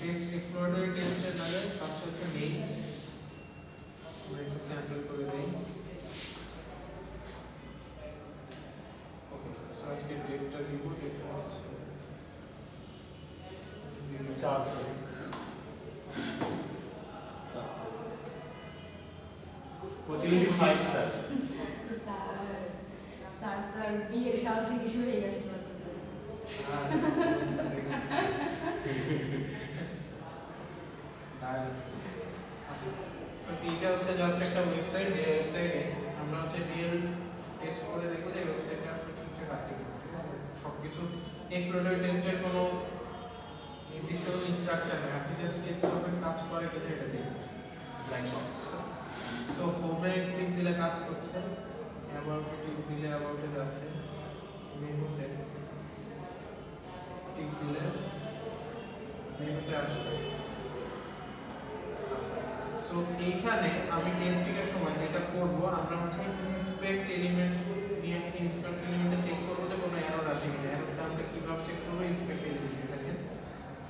Test exploratory টেস্টের নামে first হচ্ছে মেইন, আমরা একটু স্যাম্পল করে দেই। ওকে, সো আজকে ডেটটা দিব, ডেটটা হচ্ছে 25 স্যার। স্যার তার বিয়ের সাল থেকে শুরু হয়ে আসতে পারতেছে। আচ্ছা, সো এইটা হচ্ছে জাস্ট একটা ওয়েবসাইট, যে ওয়েবসাইটে আমরা হচ্ছে রিয়েল টেস্ট করে দেখবো যে ওয়েবসাইটটা আসলে ঠিকঠাক আছে কিনা, ঠিক আছে। সব কিছু এক্সপ্লোরেটরি টেস্টের কোনো নির্দিষ্ট কোনো স্ট্রাকচার নেই, আপনি জাস্ট ক্লিক করবেন, কাজ করে কিনা এটা দেখবেন, ব্ল্যাক বক্স। সো হোমে ক্লিক দিলে কাজ করছে, অ্যাবাউটে ক্লিক দিলে অ্যাবাউটে যাচ্ছে, মেনুতে ক্লিক দিলে মেনুতে আসছে। সো এইখানে আমি টেস্টিংয়ের সময় যেটা করব, আমরা হচ্ছে ইন্সপেক্ট এলিমেন্ট নিয়ে ইন্সপেক্ট এলিমেন্টে চেক করব যে কোনো এরর আসে কিনা। এররটা আমরা কিভাবে চেক করব? ইন্সপেক্ট এলিমেন্টে দেখেন,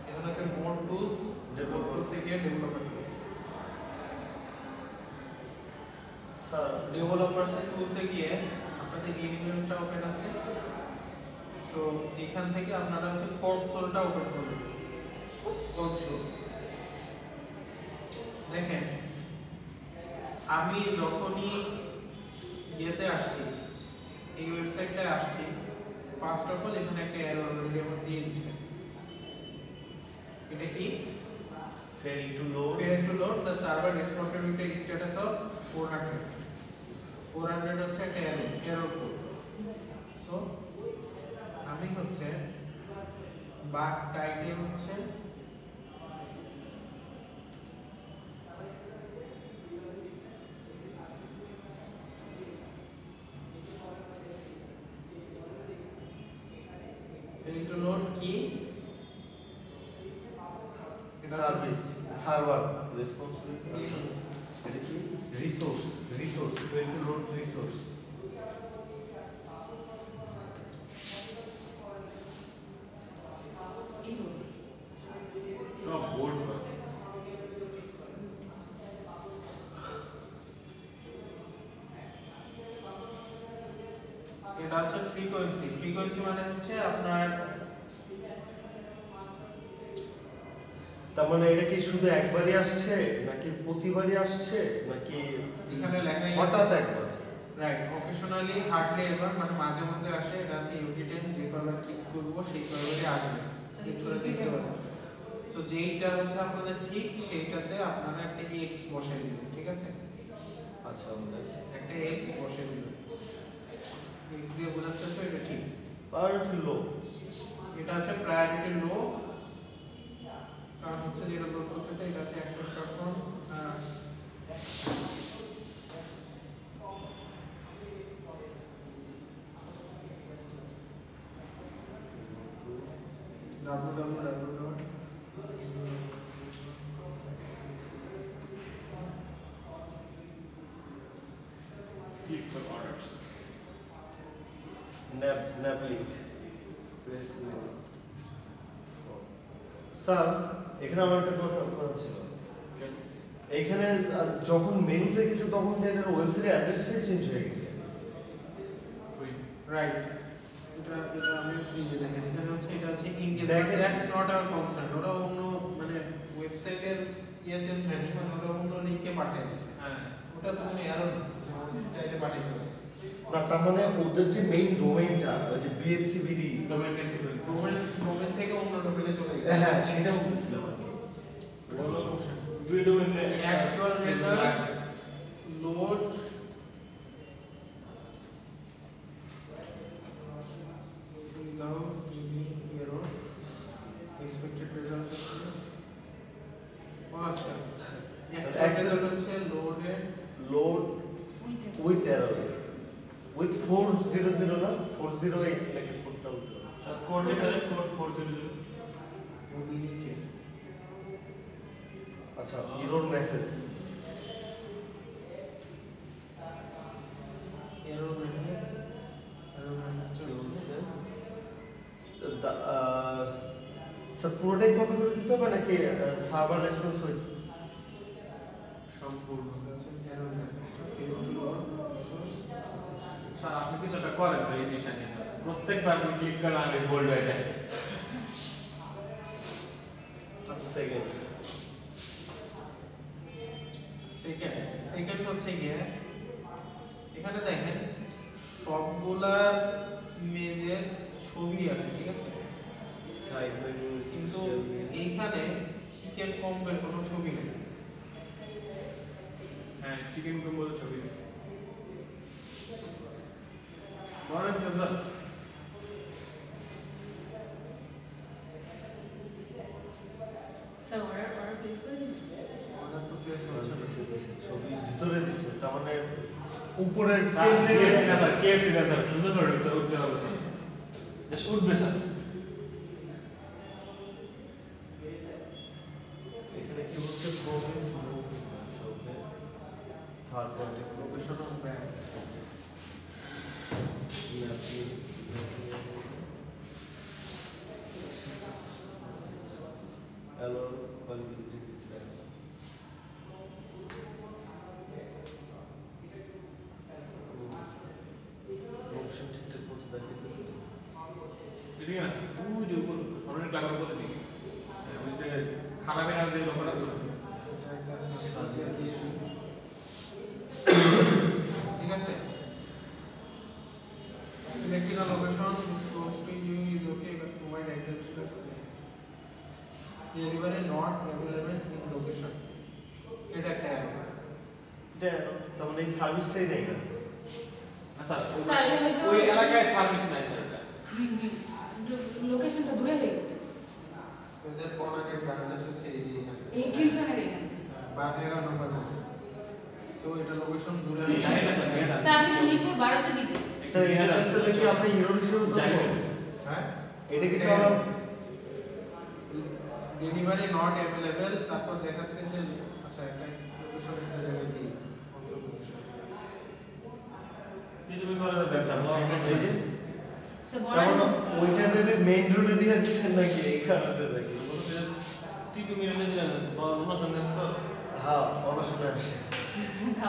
এটা হচ্ছে মোর টুলস, ডেভেলপার টুলসে গিয়ে ডেভেলপার টুলস, স্যার ডেভেলপার টুলসে গিয়ে আপনাদের এলিমেন্টসটা ওপেন আছে। সো এখান থেকে আপনারা হচ্ছে কনসোলটা ওপেন করবেন, কনসোল। দেখেন আমি যখনই ইয়েতে আসছি, এই ওয়েবসাইটটায় আসছি, ফার্স্ট অফ অল এখানে একটা এরর অলরেডি আমার দিয়ে দিছে। এটা কি? fail to load the server responded with a status of 400 হচ্ছে একটা এরর কোড। সো আমি হচ্ছে বাগ টাইটেল হচ্ছে fail to load কি সার্ভিস সার্ভার রেসপন্সিবিলিটি, এটা কি resource fail to load resource. সব বোর্ড এটা হচ্ছে ফ্রিকোয়েন্সি মানে হচ্ছে আপনার, তার মানে এটা কি শুধু একবারই আসছে নাকি প্রতিবারই আসছে নাকি এখানে লেখাই আছে হঠাৎ একবার? রাইট, অকেশনালি হার্ডলি এবার, মানে মাঝে মধ্যে আসে। এটা হচ্ছে এভরি টাইম যে কয়বার ক্লিক করব সেই কয়বারই আসবে, ক্লিক করে দেখতে পারেন। সো যেইটা হচ্ছে আপনাদের ঠিক সেইটাতে আপনারা একটা এক্স বসাই দিবেন, ঠিক আছে। আচ্ছা, আমাদের একটা এক্স বসাই দিবেন, এক্স দিয়ে বোঝাচ্ছে হচ্ছে এটা ঠিক। প্রায়োরিটি লো, এটা হচ্ছে প্রায়োরিটি লো, কারণ হচ্ছে যেটা লোড করতেছে এটা হচ্ছে access platform. www. click for orders. nav link press link। Sir এখানে আমার একটা কথা ছিল, এইখানে যখন মেনুতে গেছে তখন এটার ওয়েবসাইটের অ্যাড্রেসটাই চেঞ্জ হয়ে গেছে। রাইট, এটা আমি বুঝে দেখেন, এখানে হচ্ছে এটা হচ্ছে engagement, that's not our concern. ওরা অন্য মানে ওয়েবসাইটের ইয়ে চেঞ্জ হয়নি, মানে ওরা অন্য লিংকে পাঠিয়ে দিয়েছে। হ্যাঁ, ওটা তো কোনো এরর চাইলে পাঠিয়ে দেবে না, তার মানে ওদের যে মেইন ডোমেইনটা ওই যে বিএসসিবিডি ডোমেইন থেকে হয়েছে। ডোমেন থেকে অন্য ডোমেনে চলে গেছে। হ্যাঁ, সেটা বলছিলাম আর কি। বলো দুই ডোমেইনে actual result load without any error, expected result আচ্ছা, actual result হচ্ছে loaded load with error with 400 না 408 নাকি 4000। সব কোড লেখা আছে, কোড 400। ওই নিচে আচ্ছা, এরর মেসেজ মেসেজটা হচ্ছে স্যার পুরোটাই কপি করে দিতে হবে নাকি সার্ভার রেসপন্স হইতে সম্পূর্ণ এরর মেসেজটা fail to load resource. Sir আপনি কিছু একটা করেন স্যার এই বিষয় নিয়ে স্যার প্রত্যেকবার আপনি ক্লিক করেন আর বোল্ড হয়ে যায়। আচ্ছা সেকেন্ড সেকেন্ড হচ্ছে গিয়ে এখানে দেখেন সবগুলা ইমেজের ছবি আছে, ঠিক আছে, সাইড মেনু কিন্তু এইখানে চিকেন কম্বের কোনো ছবি নেই। হ্যাঁ চিকেন কম্বোর ছবি বলেন স্যার। স্যার অর্ডার প্লেস করে দিন। অর্ডার তো প্লেস হচ্ছে না। ছবি ভিতরে দিছে তার মানে উপরের স্যার কেএফসি না স্যার, কেএফসি না স্যার, সুন্দর করে উঠতে হবে স্যার, জাস্ট উঠবে স্যার। এখানে কি হচ্ছে প্রমিস আচ্ছা okay third party location of brand hello কনভিজিটিং স্যার লোকেশন ঠিকঠাক মতো দেখাইতেছে এদিকে আছে ওই যে উপর অনেক ক্লাবের উপর দিকে ওই যে খারাপ এনার্জি লোকটা আছে এটা একটা সিস্টেম দিয়ে দিয়েছি, ঠিক আছে। Selecting a location is close to you is okay, but provide identity as next. Delivery not available in location. এটা একটা error। এটা তার মানে এই সার্ভিসটাই নেই না আচ্ছা স্যার এটা হয়তো ওই এলাকায় সার্ভিস নাই স্যার এটা। লোকেশনটা দূরে হয়ে গেছে। ওদের বনানের ব্রাঞ্চ আছে এই যে এখানে। এই ক্রিমসনের এখানে। বা এরা নাম্বার 1। সো এটা লোকেশন দূরে আছে। জানি না স্যার, জানি না। স্যার আপনি তো মিরপুর 12 তে দিবেন। স্যার এটা তাহলে কি আপনি ইরোর হিসেবে জানি ধরবো না। হ্যাঁ, এটা কি তাহলে ডেলিভারি নট অ্যাভেলেবল, তারপর দেখাচ্ছে যে আচ্ছা একটা লোকেশন একটা জায়গায় দিই অন্য লোকেশন। কি তুমি করে দেন স্যার? এই যে স্যার তার বলেন মানে ওইটা ভেবে মেইন রোডে দিয়ে দিচ্ছেন নাকি এই কারণে নাকি টিপি মেরে দিলেন অন্য সঙ্গে তো হ্যাঁ আমার শুনে আছে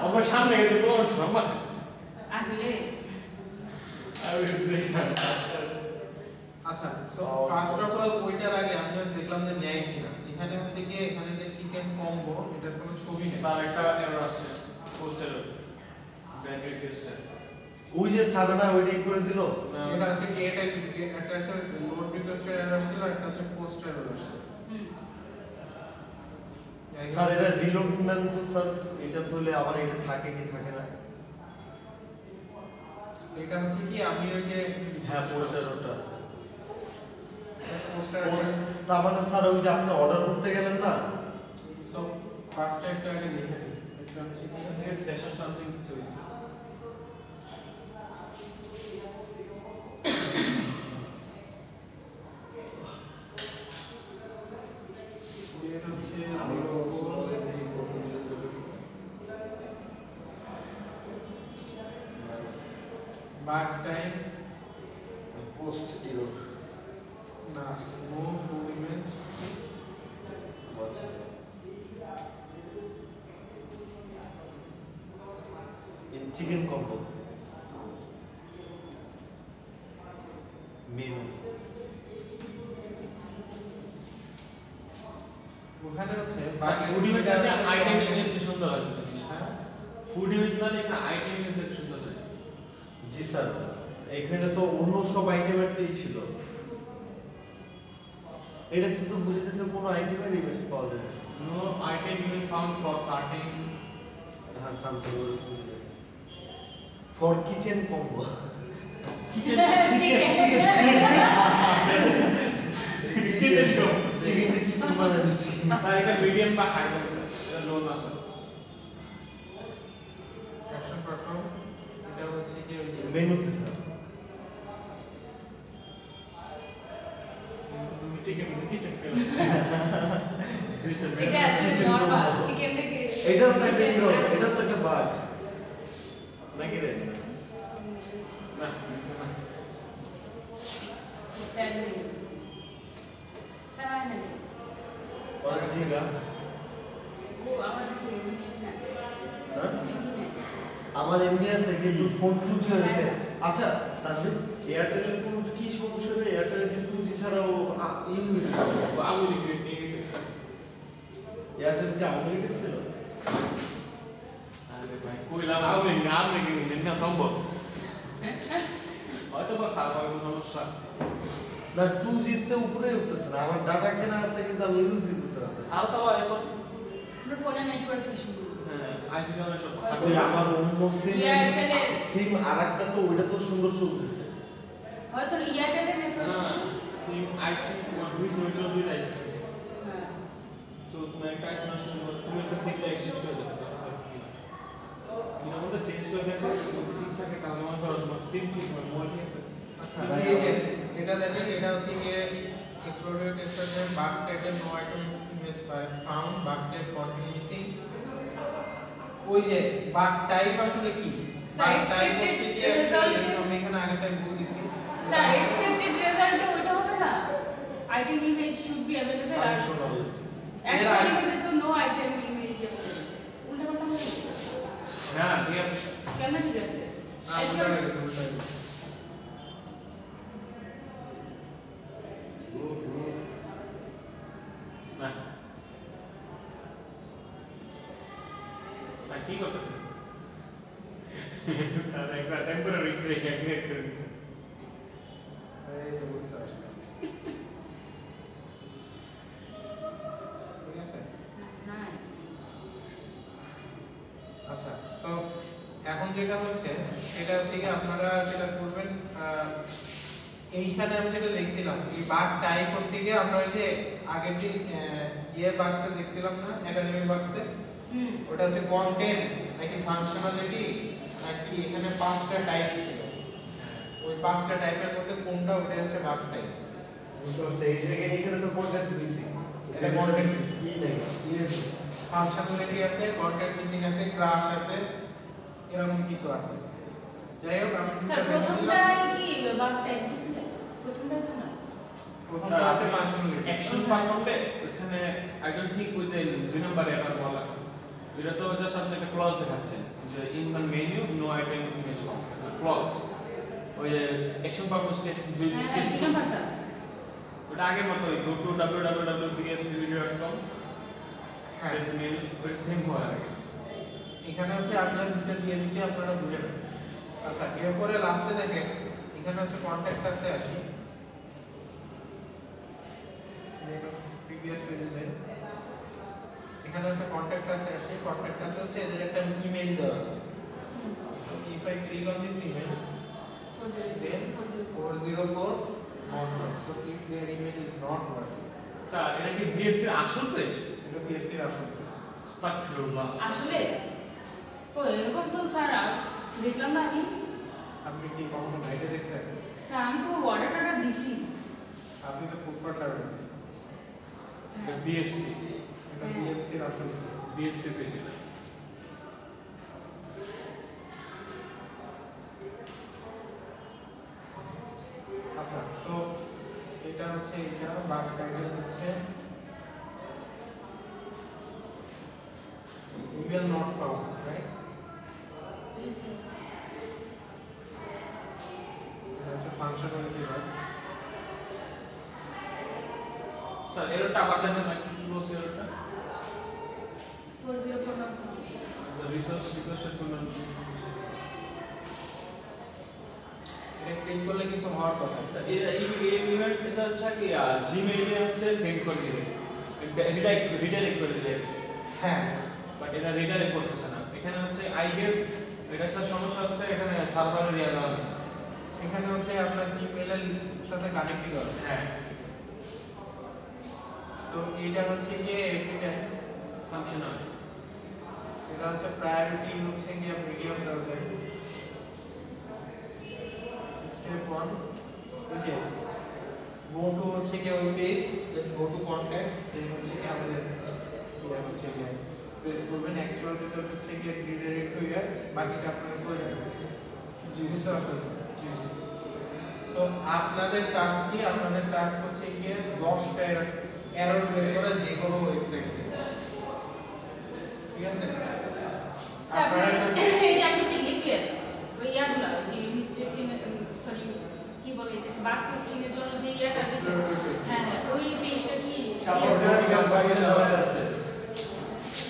আমার সামনে গিয়ে দেখো সবাই আসলে আমি দেখি না। আচ্ছা, সো ফার্স্ট অফ অল ওইটার আগে আমি just দেখলাম যে নেয় কিনা। এখানে হচ্ছে গিয়ে এখানে যে চিকেন কম্বো এটার কোনো ছবি নেই। স্যার একটা এরর আসছে পোস্টের ব্যাংক রিকোয়েস্টের ওই যে সারানা ওইটাই করে দিল এটা হচ্ছে গেট একটা হচ্ছে লোড রিকোয়েস্টের এরর ছিল, একটা হচ্ছে পোস্ট এরর আসছে। স্যার এটা রিলোড নেন তো স্যার এটা তাহলে আবার এটা থাকে কি থাকে না এটা হচ্ছে কি আমি ওই যে হ্যাঁ পোস্টার ওটা আছে পোস্টার তার মানে স্যার ওই যে আপনি অর্ডার করতে গেলেন না সো ফার্স্ট একটা আগে লিখে নিই। এটা হচ্ছে কি সেশন সামথিং কিছু এটা হচ্ছে বার্ক টাইম পোস্ট ইরোর না নো ফুল ইমেজ আচ্ছা ইন চিকেন কম্বো মেনু ওখানে হচ্ছে food image bark item image কি সুন্দর আছে হ্যাঁ ফুড ইমেজ না এখানে আইটেম ইমেজ দেখতে সুন্দর হয়। জি স্যার এখানে তো অন্য সব আইটেমেরটাই ছিল এটাতে তো বুঝতেছে কোনো আইটেমের ইমেজ পাওয়া যায় No item image found for starting. হ্যাঁ something for kitchen combo Kitchen chicken kitchen বানাই দিছি স্যার এটা মিডিয়াম বা হাই দেন স্যার এটা লো না স্যার অ্যাকশন পারফর্ম এটা হচ্ছে কি ওই যে মেনুতে স্যার কিন্তু তুমি চিকেন কিচেন এটা আসলে নরমাল চিকেন থেকে এটা তো একটা হিরো এটা তো একটা বাগ নাকি রে না স্যার স্যার বলে জিগা ও আমার তো এমনি না হ্যাঁ এমনি না আমার এমনি আছে কিন্তু ফোন 2G হয়েছে আচ্ছা তাহলে এয়ারটেলের কোন কি সমস্যা রে এয়ারটেলের কি 2G ছাড়াও ই হয়েছে আমি লিখে নিয়ে গেছি এয়ারটেল কি আমাকে লিখেছিল আরে ভাই কইলাম আমি নাম লিখে নিয়ে না সম্ভব হয়তো বা সার্ভারের কোনো সমস্যা না 2G তে উপরে উঠতেছে না আমার ডাটা কেনা আছে কিন্তু আমি ইউজ করতে পারতেছি আর সবাই এখন আমার ফোনে নেটওয়ার্ক ইস্যু হ্যাঁ আইসিডি অনেক সব ওই আমার অন্য এয়ারটেলের সিম আরেকটা তো ওইটা তো সুন্দর চলতেছে হয়তো এয়ারটেলের নেটওয়ার্ক না ইস্যু সিম আইসি তোমার দুই সিমের জন্য দুইটা আইসি হ্যাঁ তো তুমি একটা আইসি নষ্ট করবে তুমি একটা সিমটা এক্সচেঞ্জ করে দেবে এটা মধ্যে চেঞ্জ করে দেখো যদি ঠিক থাকে তাহলে মনে করো তোমার সিম ঠিক হবে মোবাইল ঠিক আছে আচ্ছা এই যে এটা দেখেন এটা হচ্ছে গিয়ে exploratory tester bug title no item image found bug type content missing ওই যে বাগ টাইপ আসলে কি বাগ টাইপ হচ্ছে কি আমি এখানে আগে টাইপ বলতেছি স্যার এক্সপেক্টেড রেজাল্টে ওইটা হবে না item image should be available আর অ্যাকচুয়ালি তো নো আইটেম ইমেজ উল্টা পাল্টা হবে হ্যাঁ ঠিক আছে কেন ঠিক আছে না উল্টা হয়ে গেছে উল্টা হয়ে গেছে না কি করতেছে স্যার একটা টেম্পোরারি ক্রিয়েট করে দিয়েছে এই তো বুঝতে পারছি ঠিক আছে নাইস আচ্ছা সো এখন যেটা হচ্ছে সেটা হচ্ছে কি আপনারা যেটা করবেন এইখানে আমি যেটা লিখছিলাম এই বাগ টাইপ হচ্ছে কি আমরা ওই যে আগের দিন ইয়ে বাক্সে দেখছিলাম না একাডেমিক বাক্সে ওটা হচ্ছে কন্টেন্ট নাকি ফাংশনালিটি নাকি এখানে পাঁচটা টাইপ ছিল ওই পাঁচটা টাইপের মধ্যে কোনটা ওটা হচ্ছে বাগ টাইপ বুঝতে পারছি এই জায়গায় এখানে তো কন্টেন্ট মিসিং এটা content missing। কি নাই কি আছে ফাংশনালিটি আছে কন্টেন্ট মিসিং আছে ক্রাশ আছে এরকম কিছু আছে যাই হোক আমি স্যার প্রথমটাই কি বাগ টাইপ দিছিল প্রথমটাই তো না প্রথমটা হচ্ছে ফাংশনালিটি অ্যাকশন পারফর্মে এখানে আই ডোন্ট থিংক ওই যে দুই নম্বরে এটা বলা এটা তো জাস্ট আপনাকে ক্লজ দেখাচ্ছে যে in the menu no item image form clause ওই যে অ্যাকশন পারফর্ম স্টেপ দুই স্টেপ দুই নাম্বারটা ওটা আগের মতোই গো টু www.bscvideo.com হ্যাঁ মেনু ওই সেম হয়ে গেছে এখানে হচ্ছে আপনারা দুটো দিয়ে দিছি আপনারা বুঝে নেবেন আচ্ছা এরপরে লাস্টে দেখেন এখানে হচ্ছে কন্টাক্ট আছে আসি প্রিভিয়াস পেজে যাই এখানে হচ্ছে কন্টাক্ট আছে আসি কন্টাক্ট আছে হচ্ছে এদের একটা ইমেল দেওয়া আছে so if I click on this email then 404 not work so if their email is not working sir এটা কি বিএসসি এর আসল পেজ এটা PFC এর আসল পেজ আস্তাগফিরুল্লাহ আসলে ও এরকম তো স্যার দেখলাম না আমি আপনি কি কখনো গাইডে দেখছেন স্যার আমি তো অর্ডারটা দিছি আপনি তো ফুড পান্ডার দিয়েছেন বিএসসি এটা PFC এর আসল পেজ বিএসসি পেজ এটা আচ্ছা সো এটা হচ্ছে এটা বাগ টাইটেল হচ্ছে ইমেল নট ফাউন্ড রাইট এটা হচ্ছে ফাংশনালিটি বাগ স্যার এরটা আবার দেখেন না কি বলছে এরটা 404 নাম রিসোর্স রিকোয়েস্ট করলাম এটা ক্লিক করলে কিছু হওয়ার কথা স্যার এই ইভেন্ট এটা হচ্ছে কি জিমেইলে হচ্ছে সেন্ড করে দিবে রিডাইরেক্ট করে দিবে হ্যাঁ বাট এটা রিডাইরেক্ট করতেছে না এখানে হচ্ছে আই গেস এটা স্যার সমস্যা হচ্ছে এখানে সার্ভারের ইয়া দেওয়া নেই এখানে হচ্ছে আপনার জিমেইল এর সাথে কানেক্ট হবে হ্যাঁ সো এটা হচ্ছে গিয়ে এটা ফাংশনাল এটা হচ্ছে প্রায়োরিটি হচ্ছে গিয়ে মিডিয়াম দেওয়া যায় স্টেপ 1 বুঝে গো টু হচ্ছে গিয়ে ওই page then go to contact then হচ্ছে গিয়ে আমাদের ইয়া হচ্ছে গিয়ে প্রেস করবেন অ্যাকচুয়াল রেজাল্ট হচ্ছে গিয়ে রিডাইরেক্ট টু ইয়ার বাকিটা আপনারা করে নেবেন বুঝতে পারছেন সো আপনাদের টাস্ক কি আপনাদের টাস্ক হচ্ছে গিয়ে 10টা এরর বের করা যে কোনো ওয়েবসাইট ঠিক আছে? স্যার আপনারা এই যে আপনি যে লিখলেন ওই ইয়াগুলো যে ইউনিট টেস্টিং সরি কি বলে এটা বাগ টেস্টিং এর জন্য যে ইয়াটা আছে হ্যাঁ হ্যাঁ ওই পেজটা কি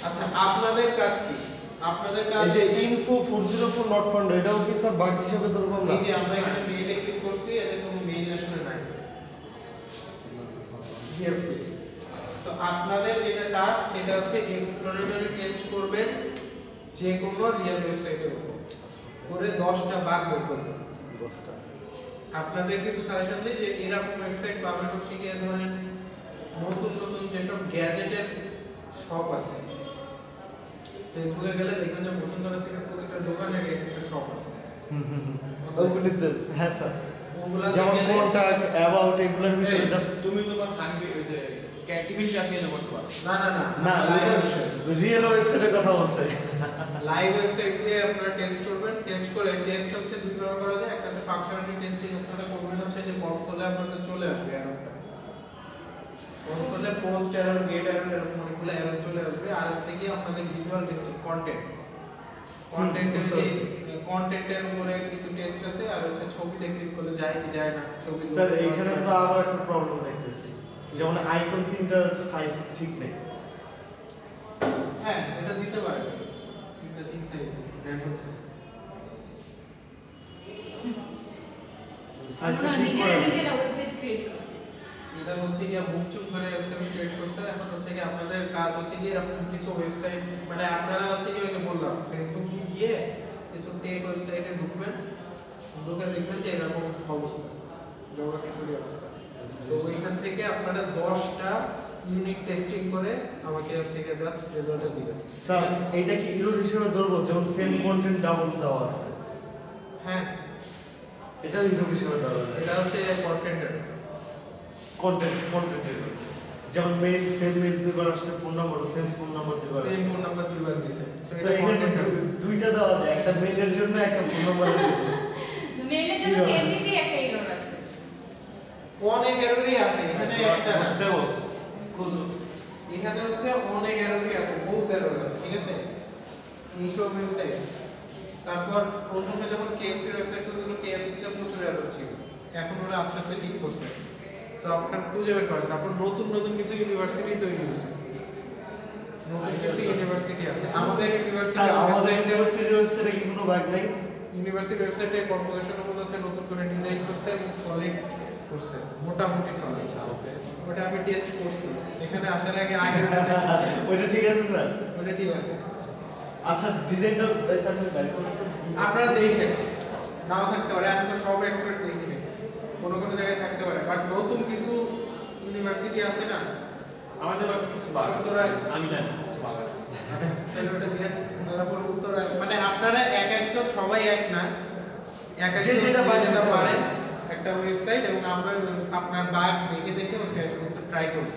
আচ্ছা আপনাদের কাজ কি? আপনাদের কাজ এই যে info 404 not found এটাও কি স্যার বাগ হিসেবে ধরবো আমরা? এই যে আমরা এখানে মেইলে ক্লিক করছি, এতে কোনো মেইল আসলে নাই। DFC তো আপনাদের যেটা টাস্ক সেটা হচ্ছে এক্সপ্লোরেটরি টেস্ট করবেন যে কোনো রিয়েল ওয়েবসাইটের উপর করে 10টা বাগ বের করবেন। 10টা আপনাদের কিছু সাজেশন দিই যে এরকম ওয়েবসাইট পাবেন হচ্ছে গিয়ে ধরেন নতুন নতুন যেসব গ্যাজেটের শপ আছে, ফেসবুকে গেলে দেখবেন যে বসুন্ধরা সিটির প্রত্যেকটা দোকানের একটা শপ আছে। ওগুলিতে হ্যাঁ স্যার ওগুলা যেমন গেলে কন্টাক্ট অ্যাবাউট এগুলোর ভিতরে জাস্ট তুমি তোমার হাঙ্গি ওই যে ক্যাটিভিটি চাপিয়ে দেবো তোমার না না না না রিয়েল ওয়েবসাইটের কথা বলছে। লাইভ ওয়েবসাইট দিয়ে আপনারা টেস্ট করবেন। টেস্ট করে টেস্ট হচ্ছে দুই ভাবে করা যায়। একটা হচ্ছে ফাংশনালিটি টেস্টিং, আপনারা করবেন হচ্ছে যে কনসোলে আপনাদের চলে আসবে এররটা, কনসোলে পোস্ট এরর, গেট এরর এরকম অনেকগুলো এরর চলে আসবে। আর হচ্ছে কি আপনাদের ভিজুয়াল টেস্টিং কন্টেন্টের যে কন্টেন্টের উপরে কিছু টেস্ট আছে। আর হচ্ছে ছবিতে ক্লিক করলে যায় কি যায় না, ছবি স্যার এখানে তো আরো একটা প্রবলেম দেখতেছি, যেমন আইকন তিনটার সাইজ ঠিক নেই। হ্যাঁ এটা দিতে পারে, এটা তিন সাইজ র্যান্ডম সাইজ। সাইজ আমরা ঠিক করে নিজেরা ওয়েবসাইট ক্রিয়েট করছি এটা হচ্ছে গিয়ে বুকচুক করে ওয়েবসাইট ক্রিয়েট করছে। এখন হচ্ছে কি আপনাদের কাজ হচ্ছে কি এরকম কিছু ওয়েবসাইট, মানে আপনারা হচ্ছে কি ওই যে বললাম ফেসবুকে গিয়ে কিছু টেক ওয়েবসাইটে ঢুকবেন, ঢুকে দেখবেন যে এরকম অবস্থা, জগা খিচুড়ি অবস্থা। তো ওইখান থেকে আপনারা 10টা ইউনিট টেস্টিং করে আমাকে হচ্ছে কি জাস্ট রেজাল্টটা দিবেন। স্যার এটা কি এরর হিসেবে ধরবো যেমন সেম কন্টেন্ট ডাবল দেওয়া আছে? হ্যাঁ এটাও এরর হিসেবে ধরা যায়। এটা হচ্ছে কন্টেন্টের কন্টেন্ট এরর, যেমন মেইল সেম মেইল দুইবার আসছে, phone number same phone number দুইবার সেম ফোন নাম্বার দুইবার দিছে। সো তো এটা এখানে কন্টেন্টের দুইটা দেওয়া যায়, একটা মেইলের জন্য একটা ফোন নাম্বারের জন্য। মেইলের জন্য এমনিতেই একটা এরর আছে অনেক এররই আছে এখানে, একটা বসতে বস খুঁজো এখানে হচ্ছে অনেক এররই আছে, বহুত এরর আছে, ঠিক আছে? এইসব ওয়েবসাইট, তারপর প্রথমে যখন কেএফসি ওয়েবসাইট ছিল তখন কেএফসিতে প্রচুর এরর ছিল, এখন ওরা আস্তে আস্তে ঠিক করছে। সো আপনার খুঁজে বের করেন। তারপর নতুন নতুন কিছু ইউনিভার্সিটি তৈরি হয়েছে, নতুন কিছু ইউনিভার্সিটি আছে। আমাদের স্যার আমাদের ইউনিভার্সিটি ইউনিভার্সিটির ওয়েবসাইটে কি কোনো বাগ নাই? ইউনিভার্সিটি ওয়েবসাইটে কনভোকেশন উপলক্ষে নতুন করে ডিজাইন করছে এবং সলিড করছে, মোটামুটি সলিড। ওটা আমি টেস্ট করছি এখানে আসার আগে ওইটা ঠিক আছে স্যার? ওটা ঠিক আছে। আচ্ছা ডিজাইনটা তাহলে বাইরে করতে আপনারা দেখেন, নাও থাকতে পারে, আমি তো সব এক্সপার্ট দেখি না, কোনো কোনো জায়গায় থাকতে পারে, বাট নতুন কিছু ইউনিভার্সিটি আছে না, আমাদের কাছে কিছু বাগ আছে, আমি জানি কিছু বাগ আছে। তাহলে ওটা দিয়ে তারপর উত্তরায় মানে আপনারা এক একজন সবাই এক না, এক যে একজন যেটা পারেন যেটা পারেন একটা ওয়েবসাইট, এবং আমরা আপনার বাগ দেখে দেখে ওটা একটু ট্রাই করব।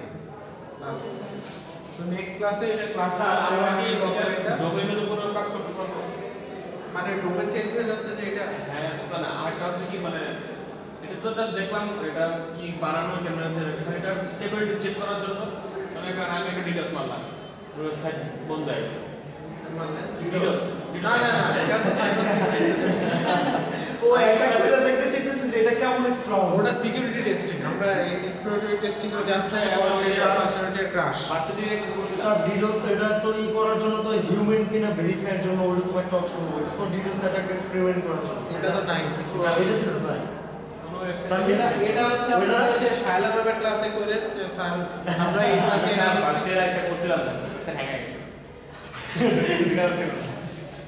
সো নেক্সট ক্লাসে এটা ক্লাস আমরা কি এটা ডোমেইনের উপর কাজ করতে পারবো? মানে ডোমেন চেঞ্জ হয়ে যাচ্ছে যে এটা হ্যাঁ ওটা না, আরেকটা হচ্ছে কি মানে এটা তো জাস্ট দেখলাম এটা কি বানানো কেমন আছে, এটা স্টেবিলিটি চেক করার জন্য আমি একটা ডিটেইলস মারলাম, ওয়েবসাইট বন্ধ হয়ে গেল। মানে ডিটেইলস না না না, এটা তো সাইবার সিকিউরিটি, ও একটা করে দেখতে চাইতেছে যে এটা কেমন স্ট্রং। ওটা সিকিউরিটি টেস্টিং, আমরা এক্সপ্লোরেটরি টেস্টিং ও জাস্ট ফাংশনালিটি ক্র্যাশ। ভার্সিটির একটা কোর্স স্যার ডিডোস এটা তো ই করার জন্য তো হিউম্যান কিনা ভেরিফাইয়ের জন্য ওরকম একটা অপশন, ওটা তো ডিডোস অ্যাটাককে প্রিভেন্ট করার জন্য। এটা তো নাই কিছু, এটা তো নাই। কোনো ওয়েবসাইট তাহলে এটা হচ্ছে আমরা যে শায়লা ম্যামের ক্লাসে করে যে স্যার আমরা এই ক্লাসে এটা ভার্সিটির এসে করছিলাম স্যার হ্যাঁ গেছে।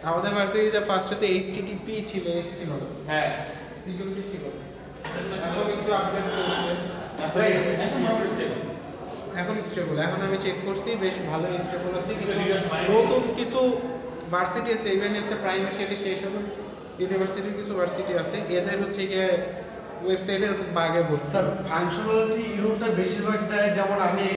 আমাদের ভার্সিটিতে ফার্স্টেতে HTTP ছিল, এস ছিল না, হ্যাঁ সিকিউরিটি ছিল। এখন একটু আপডেট করেছে, এখন স্টেবল, এখন আমি চেক করছি বেশ ভালো স্টেবল আছে, কিন্তু নতুন কিছু ভার্সিটি আছে, ইভেন হচ্ছে প্রাইমারি সেই সব ইউনিভার্সিটির কিছু ভার্সিটি আছে, এদের হচ্ছে গিয়ে ওয়েবসাইটের বাগে ভর্তি। স্যার ফাংশনালিটি ইউরোটা বেশিরভাগ দেয়, যেমন আমি